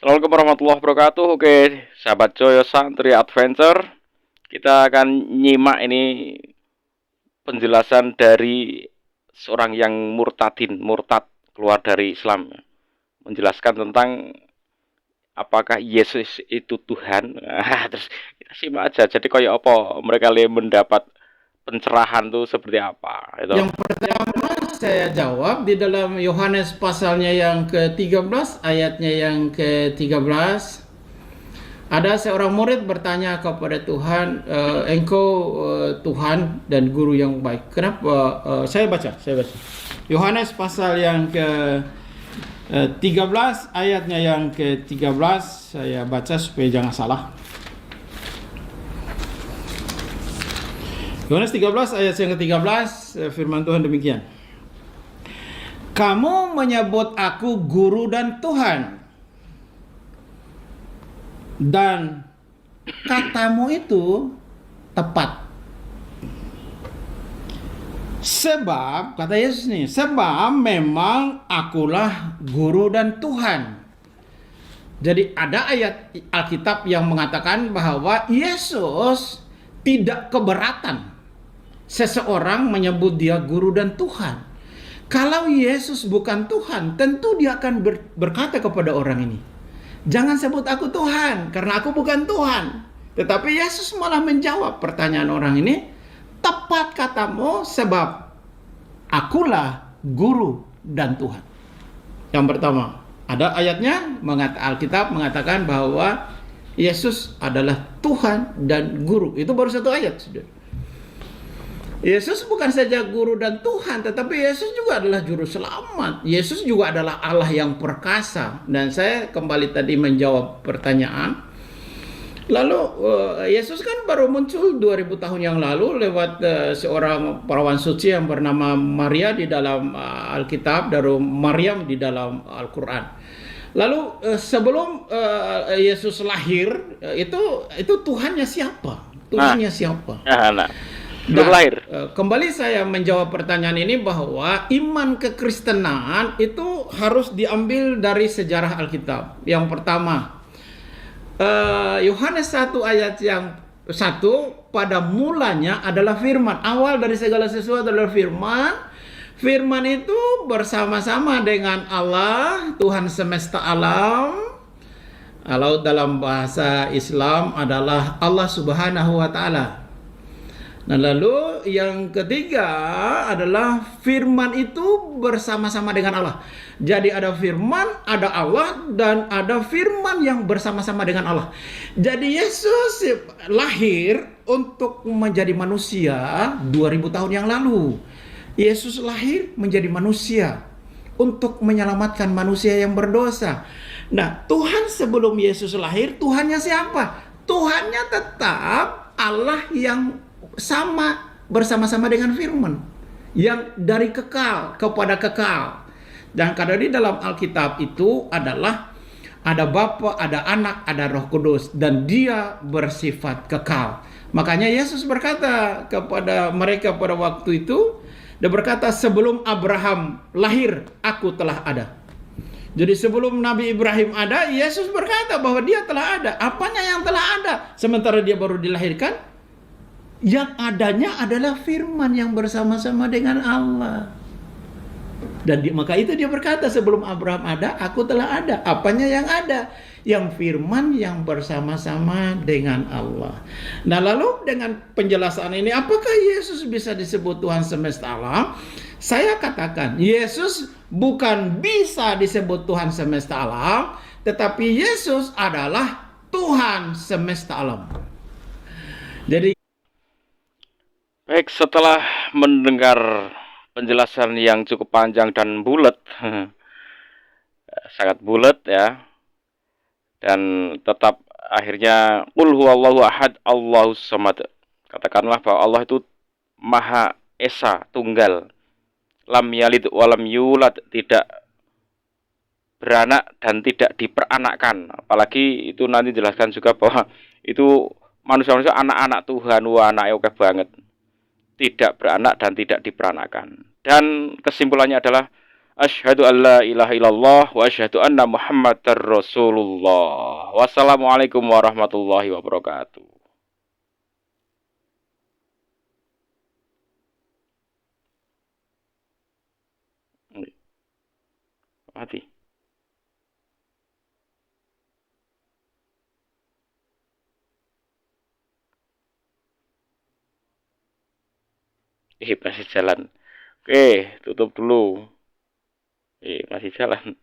Assalamualaikum warahmatullahi wabarakatuh. Oke, sahabat Joyo Santri Adventure, kita akan nyimak ini penjelasan dari seorang yang murtad keluar dari Islam, menjelaskan tentang apakah Yesus itu Tuhan. Terus kita simak aja. Jadi kayak apa mereka mendapat pencerahan tuh seperti apa itu. Yang pertama saya jawab di dalam Yohanes pasalnya yang ke-13 ayatnya yang ke-13. Ada seorang murid bertanya kepada Tuhan, engkau Tuhan dan guru yang baik. Kenapa? Saya baca. Yohanes pasal yang ke-13 ayatnya yang ke-13, saya baca supaya jangan salah. Yohanes 13 ayat yang ke-13, firman Tuhan demikian. Kamu menyebut aku guru dan Tuhan, dan katamu itu tepat. Sebab, kata Yesus nih, sebab memang akulah guru dan Tuhan. Jadi ada ayat Alkitab yang mengatakan bahwa Yesus tidak keberatan seseorang menyebut dia guru dan Tuhan. Kalau Yesus bukan Tuhan, tentu dia akan berkata kepada orang ini, jangan sebut aku Tuhan, karena aku bukan Tuhan. Tetapi Yesus malah menjawab pertanyaan orang ini, tepat katamu, sebab akulah guru dan Tuhan. Yang pertama, ada ayatnya, Alkitab mengatakan bahwa Yesus adalah Tuhan dan guru. Itu baru satu ayat, saudara. Yesus bukan saja guru dan Tuhan, tetapi Yesus juga adalah juru selamat. Yesus juga adalah Allah yang perkasa. Dan saya kembali tadi menjawab pertanyaan. Lalu Yesus kan baru muncul 2000 tahun yang lalu lewat seorang perawan suci yang bernama Maria di dalam Alkitab, dari Maryam di dalam Al-Quran. Lalu sebelum Yesus lahir, itu Tuhannya siapa? Tuhannya siapa? Belum lahir. Kembali saya menjawab pertanyaan ini bahwa iman kekristenan itu harus diambil dari sejarah Alkitab. Yang pertama, Yohanes 1 ayat yang 1, pada mulanya adalah firman. Awal dari segala sesuatu adalah firman. Firman itu bersama-sama dengan Allah, Tuhan semesta alam. Kalau dalam bahasa Islam adalah Allah Subhanahu wa Ta'ala. Nah, lalu yang ketiga adalah firman itu bersama-sama dengan Allah. Jadi ada firman, ada Allah, dan ada firman yang bersama-sama dengan Allah. Jadi Yesus lahir untuk menjadi manusia 2000 tahun yang lalu. Yesus lahir menjadi manusia untuk menyelamatkan manusia yang berdosa. Nah, Tuhan sebelum Yesus lahir, Tuhannya siapa? Tuhannya tetap Allah yang sama bersama-sama dengan firman yang dari kekal kepada kekal. Dan karena di dalam Alkitab itu adalah ada Bapa, ada Anak, ada Roh Kudus, dan dia bersifat kekal. Makanya Yesus berkata kepada mereka pada waktu itu, dia berkata, sebelum Abraham lahir, aku telah ada. Jadi sebelum Nabi Ibrahim ada, Yesus berkata bahwa dia telah ada. Apanya yang telah ada? Sementara dia baru dilahirkan, yang adanya adalah firman yang bersama-sama dengan Allah. Dan maka itu dia berkata, sebelum Abraham ada, aku telah ada. Apanya yang ada? Yang firman yang bersama-sama dengan Allah. Nah, lalu dengan penjelasan ini, apakah Yesus bisa disebut Tuhan semesta alam? Saya katakan, Yesus bukan bisa disebut Tuhan semesta alam, tetapi Yesus adalah Tuhan semesta alam. Jadi Baik, setelah mendengar penjelasan yang cukup panjang dan bulat, sangat bulat ya, dan tetap akhirnya qul huwallahu ahad Allahus samad. Katakanlah bahwa Allah itu Maha Esa, Tunggal, lam yalid walam yulad, tidak beranak dan tidak diperanakkan. Apalagi itu nanti jelaskan juga bahwa itu manusia-manusia anak-anak Tuhan, wah anaknya oke banget. Tidak beranak dan tidak diperanakkan. Dan kesimpulannya adalah Asyhadu an la ilaha illallah wa asyhadu anna Muhammadar Rasulullah. Wassalamualaikum warahmatullahi wabarakatuh. Mati. Masih jalan. Oke, tutup dulu. Masih jalan.